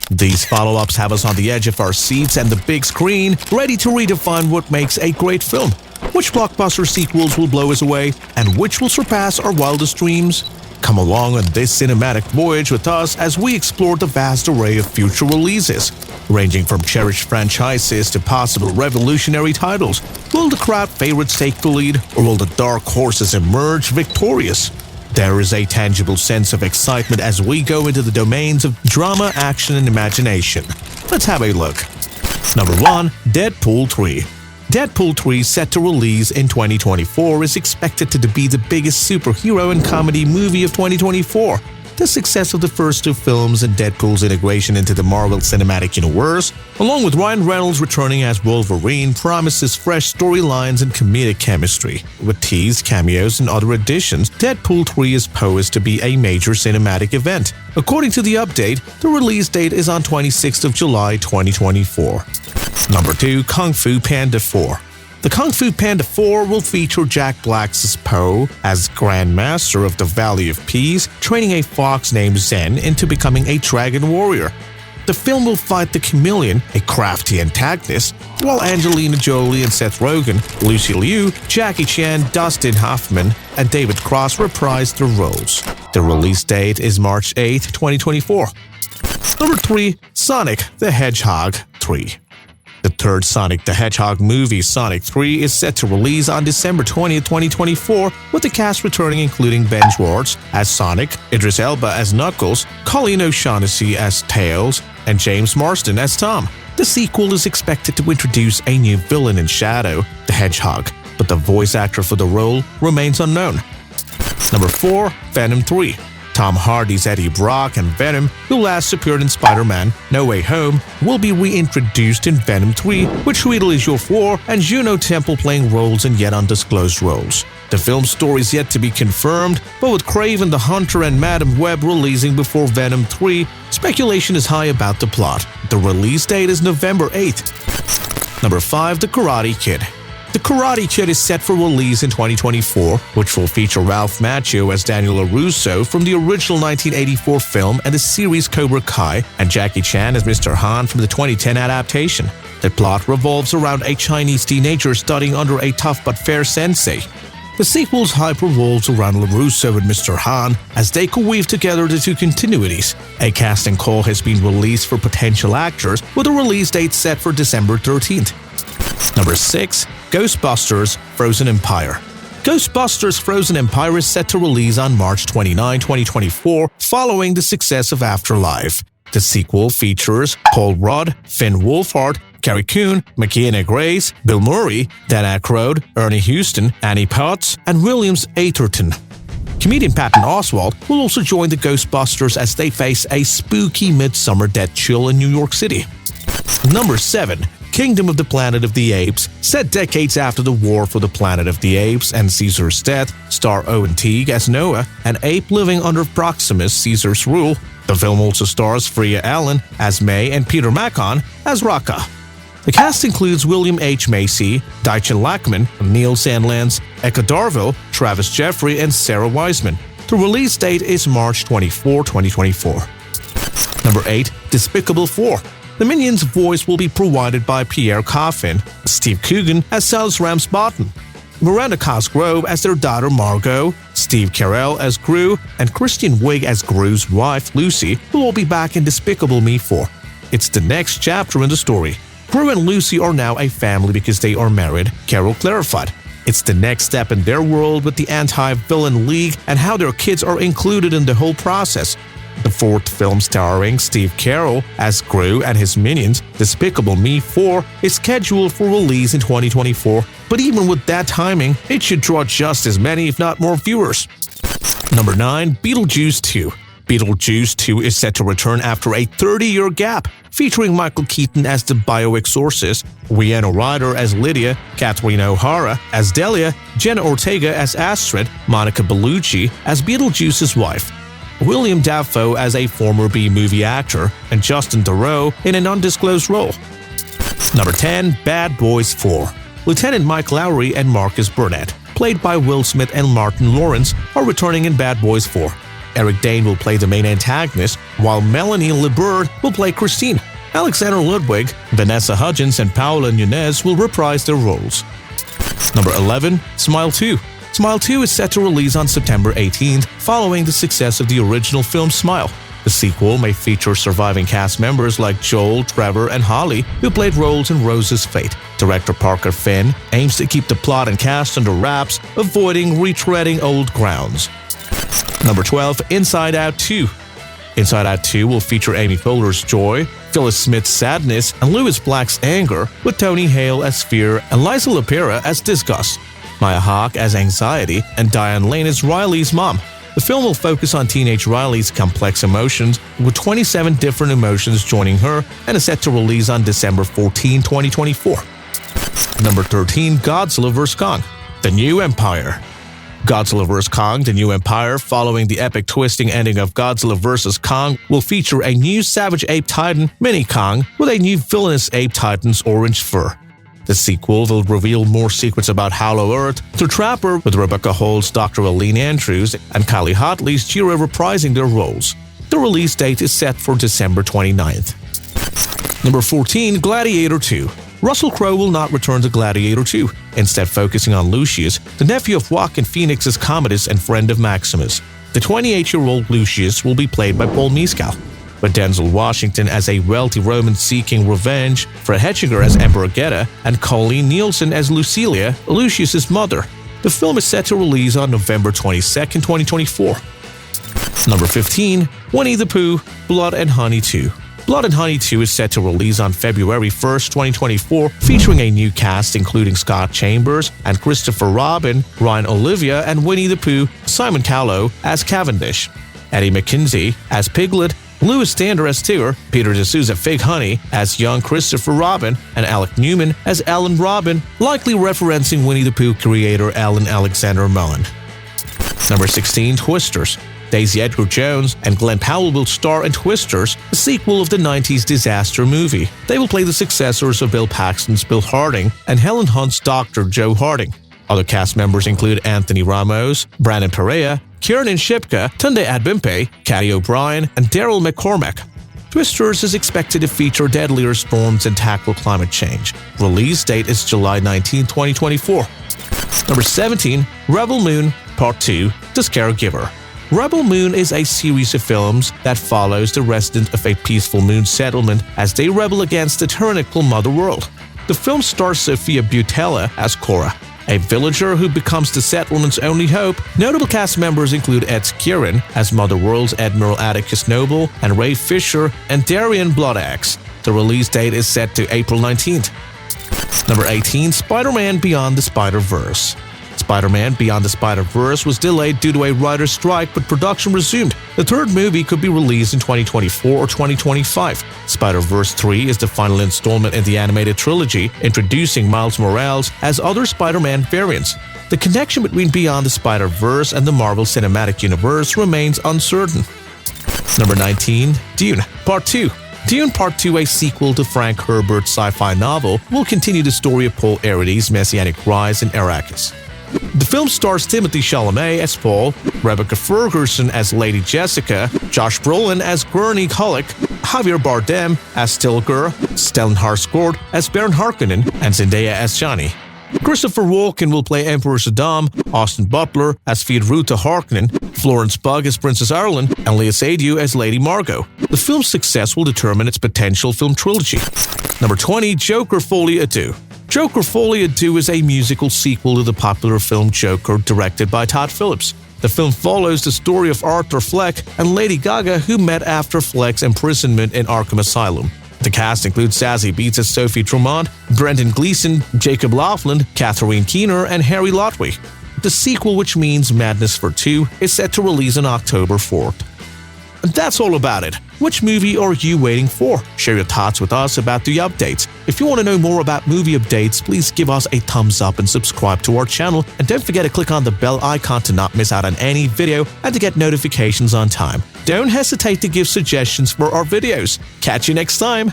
These follow-ups have us on the edge of our seats and the big screen, ready to redefine what makes a great film. Which blockbuster sequels will blow us away, and which will surpass our wildest dreams? Come along on this cinematic voyage with us as we explore the vast array of future releases, ranging from cherished franchises to possible revolutionary titles. Will the crowd favorites take the lead, or will the dark horses emerge victorious? There is a tangible sense of excitement as we go into the domains of drama, action, and imagination. Let's have a look. Number 1. Deadpool 3. Deadpool 3, set to release in 2024, is expected to be the biggest superhero and comedy movie of 2024. The success of the first two films and Deadpool's integration into the Marvel Cinematic Universe, along with Ryan Reynolds returning as Wolverine, promises fresh storylines and comedic chemistry. With teased cameos and other additions, Deadpool 3 is poised to be a major cinematic event. According to the update, the release date is on 26th of July 2024. Number 2. Kung Fu Panda 4. The Kung Fu Panda 4 will feature Jack Black's Po as Grand Master of the Valley of Peace, training a fox named Zen into becoming a dragon warrior. The film will fight the Chameleon, a crafty antagonist, while Angelina Jolie and Seth Rogen, Lucy Liu, Jackie Chan, Dustin Hoffman, and David Cross reprise their roles. The release date is March 8, 2024. Number 3. Sonic the Hedgehog 3. The third Sonic the Hedgehog movie, Sonic 3, is set to release on December 20, 2024, with the cast returning including Ben Schwartz as Sonic, Idris Elba as Knuckles, Colleen O'Shaughnessy as Tails, and James Marsden as Tom. The sequel is expected to introduce a new villain in Shadow the Hedgehog, but the voice actor for the role remains unknown. Number 4. Venom 3. Tom Hardy's Eddie Brock and Venom, who last appeared in Spider-Man No Way Home, will be reintroduced in Venom 3, with Chiwetel Ejiofor and Juno Temple playing roles in yet undisclosed roles. The film's story is yet to be confirmed, but with Kraven the Hunter and Madam Web releasing before Venom 3, speculation is high about the plot. The release date is November 8th. Number 5. The Karate Kid. The Karate Kid is set for release in 2024, which will feature Ralph Macchio as Daniel LaRusso from the original 1984 film and the series Cobra Kai, and Jackie Chan as Mr. Han from the 2010 adaptation. The plot revolves around a Chinese teenager studying under a tough but fair sensei. The sequel's hype revolves around LaRusso and Mr. Han as they co-weave together the two continuities. A casting call has been released for potential actors, with a release date set for December 13th. Number 6. Ghostbusters Frozen Empire. Ghostbusters Frozen Empire is set to release on March 29, 2024, following the success of Afterlife. The sequel features Paul Rudd, Finn Wolfhard, Carrie Coon, McKenna Grace, Bill Murray, Dan Aykroyd, Ernie Houston, Annie Potts, and Williams Atherton. Comedian Patton Oswalt will also join the Ghostbusters as they face a spooky midsummer death chill in New York City. Number 7. Kingdom of the Planet of the Apes. Set decades after the War for the Planet of the Apes and Caesar's death, star Owen Teague as Noah, an ape living under Proximus Caesar's rule. The film also stars Freya Allen as May and Peter Macon as Raka. The cast includes William H. Macy, Deitchen Lackman, Neil Sandlands, Eka Darville, Travis Jeffrey, and Sarah Wiseman. The release date is March 24, 2024. Number 8. Despicable 4. The Minions' voice will be provided by Pierre Coffin, Steve Coogan as Silas Ramsbottom, Miranda Cosgrove as their daughter Margot, Steve Carell as Gru, and Kristen Wiig as Gru's wife Lucy, who will be back in Despicable Me 4. It's the next chapter in the story. Gru and Lucy are now a family because they are married, Carol clarified. It's the next step in their world with the anti-villain league and how their kids are included in the whole process. The fourth film starring Steve Carell as Gru and his minions, Despicable Me 4, is scheduled for release in 2024, but even with that timing, it should draw just as many if not more viewers. Number 9. Beetlejuice 2. Beetlejuice 2 is set to return after a 30-year gap, featuring Michael Keaton as the bioexorcist, Winona Ryder as Lydia, Catherine O'Hara as Delia, Jenna Ortega as Astrid, Monica Bellucci as Beetlejuice's wife, William Dafoe as a former B-movie actor, and Justin Theroux in an undisclosed role. Number 10. Bad Boys 4. Lieutenant Mike Lowry and Marcus Burnett, played by Will Smith and Martin Lawrence, are returning in Bad Boys 4. Eric Dane will play the main antagonist, while Melanie LeBird will play Christine. Alexander Ludwig, Vanessa Hudgens, and Paola Nunez will reprise their roles. Number 11. Smile 2. Smile 2 is set to release on September 18th, following the success of the original film Smile. The sequel may feature surviving cast members like Joel, Trevor, and Holly, who played roles in Rose's Fate. Director Parker Finn aims to keep the plot and cast under wraps, avoiding retreading old grounds. Number 12. Inside Out 2. Inside Out 2 will feature Amy Poehler's joy, Phyllis Smith's sadness, and Lewis Black's anger, with Tony Hale as fear and Liza Lapera as disgust, Maya Hawke as anxiety, and Diane Lane as Riley's mom. The film will focus on teenage Riley's complex emotions, with 27 different emotions joining her, and is set to release on December 14, 2024. Number 13. Godzilla vs. Kong: The New Empire. Godzilla vs. Kong: The New Empire, following the epic twisting ending of Godzilla vs. Kong, will feature a new savage ape titan, Mini Kong, with a new villainous ape titan's orange fur. The sequel will reveal more secrets about Hollow Earth through Trapper, with Rebecca Hall's Dr. Aline Andrews and Kylie Hotley's Jira reprising their roles. The release date is set for December 29th. Number 14. Gladiator 2. Russell Crowe will not return to Gladiator 2, instead focusing on Lucius, the nephew of Joaquin Phoenix's Commodus and friend of Maximus. The 28-year-old Lucius will be played by Paul Mescal, with Denzel Washington as a wealthy Roman seeking revenge, Fred Hetchinger as Emperor Geta, and Colleen Nielsen as Lucilia, Lucius's mother. The film is set to release on November 22, 2024. Number 15. Winnie the Pooh: Blood and Honey 2. Blood and Honey 2 is set to release on February 1, 2024, featuring a new cast including Scott Chambers and Christopher Robin, Ryan Olivia and Winnie the Pooh, Simon Callow as Cavendish, Eddie McKenzie as Piglet, Louis Stander as Tigger, Peter D'Souza Fig Honey as young Christopher Robin, and Alec Newman as Alan Robin, likely referencing Winnie the Pooh creator Alan Alexander Mullen. Number 16. Twisters. Daisy Edgar-Jones and Glenn Powell will star in Twisters, a sequel of the 90s disaster movie. They will play the successors of Bill Paxton's Bill Harding and Helen Hunt's Dr. Joe Harding. Other cast members include Anthony Ramos, Brandon Perea, Kiernan Shipka, Tunde Adbimpe, Caddy O'Brien, and Daryl McCormack. Twisters is expected to feature deadlier storms and tackle climate change. Release date is July 19, 2024. Number 17. Rebel Moon Part 2: The Scaregiver. Rebel Moon is a series of films that follows the residents of a peaceful moon settlement as they rebel against the tyrannical Mother World. The film stars Sophia Boutella as Cora, a villager who becomes the settlement's only hope. Notable cast members include Ed Skieran as Mother World's Admiral Atticus Noble, and Ray Fisher and Darian Bloodaxe. The release date is set to April 19th. Number 18. Spider-Man Beyond the Spider-Verse. Spider-Man Beyond the Spider-Verse was delayed due to a writer's strike, but production resumed. The third movie could be released in 2024 or 2025. Spider-Verse 3 is the final installment in the animated trilogy, introducing Miles Morales as other Spider-Man variants. The connection between Beyond the Spider-Verse and the Marvel Cinematic Universe remains uncertain. Number 19. Dune Part 2. Dune Part 2, a sequel to Frank Herbert's sci-fi novel, will continue the story of Paul Atreides' messianic rise in Arrakis. The film stars Timothée Chalamet as Paul, Rebecca Ferguson as Lady Jessica, Josh Brolin as Gurney Hullock, Javier Bardem as Stilgar, Stellan Skarsgård as Baron Harkonnen, and Zendaya as Johnny. Christopher Walken will play Emperor Saddam, Austin Butler as Feyd-Rautha Harkonnen, Florence Pugh as Princess Ireland, and Lea Seydoux as Lady Margot. The film's success will determine its potential film trilogy. Number 20. Joker Folie à Deux. Joker Folie à Deux is a musical sequel to the popular film Joker, directed by Todd Phillips. The film follows the story of Arthur Fleck and Lady Gaga, who met after Fleck's imprisonment in Arkham Asylum. The cast includes Zazie Beetz as Sophie Tremont, Brendan Gleeson, Jacob Laughlin, Catherine Keener, and Harry Lotwey. The sequel, which means Madness for Two, is set to release on October 4th. And that's all about it. Which movie are you waiting for? Share your thoughts with us about the updates. If you want to know more about movie updates, please give us a thumbs up and subscribe to our channel. And don't forget to click on the bell icon to not miss out on any video and to get notifications on time. Don't hesitate to give suggestions for our videos. Catch you next time!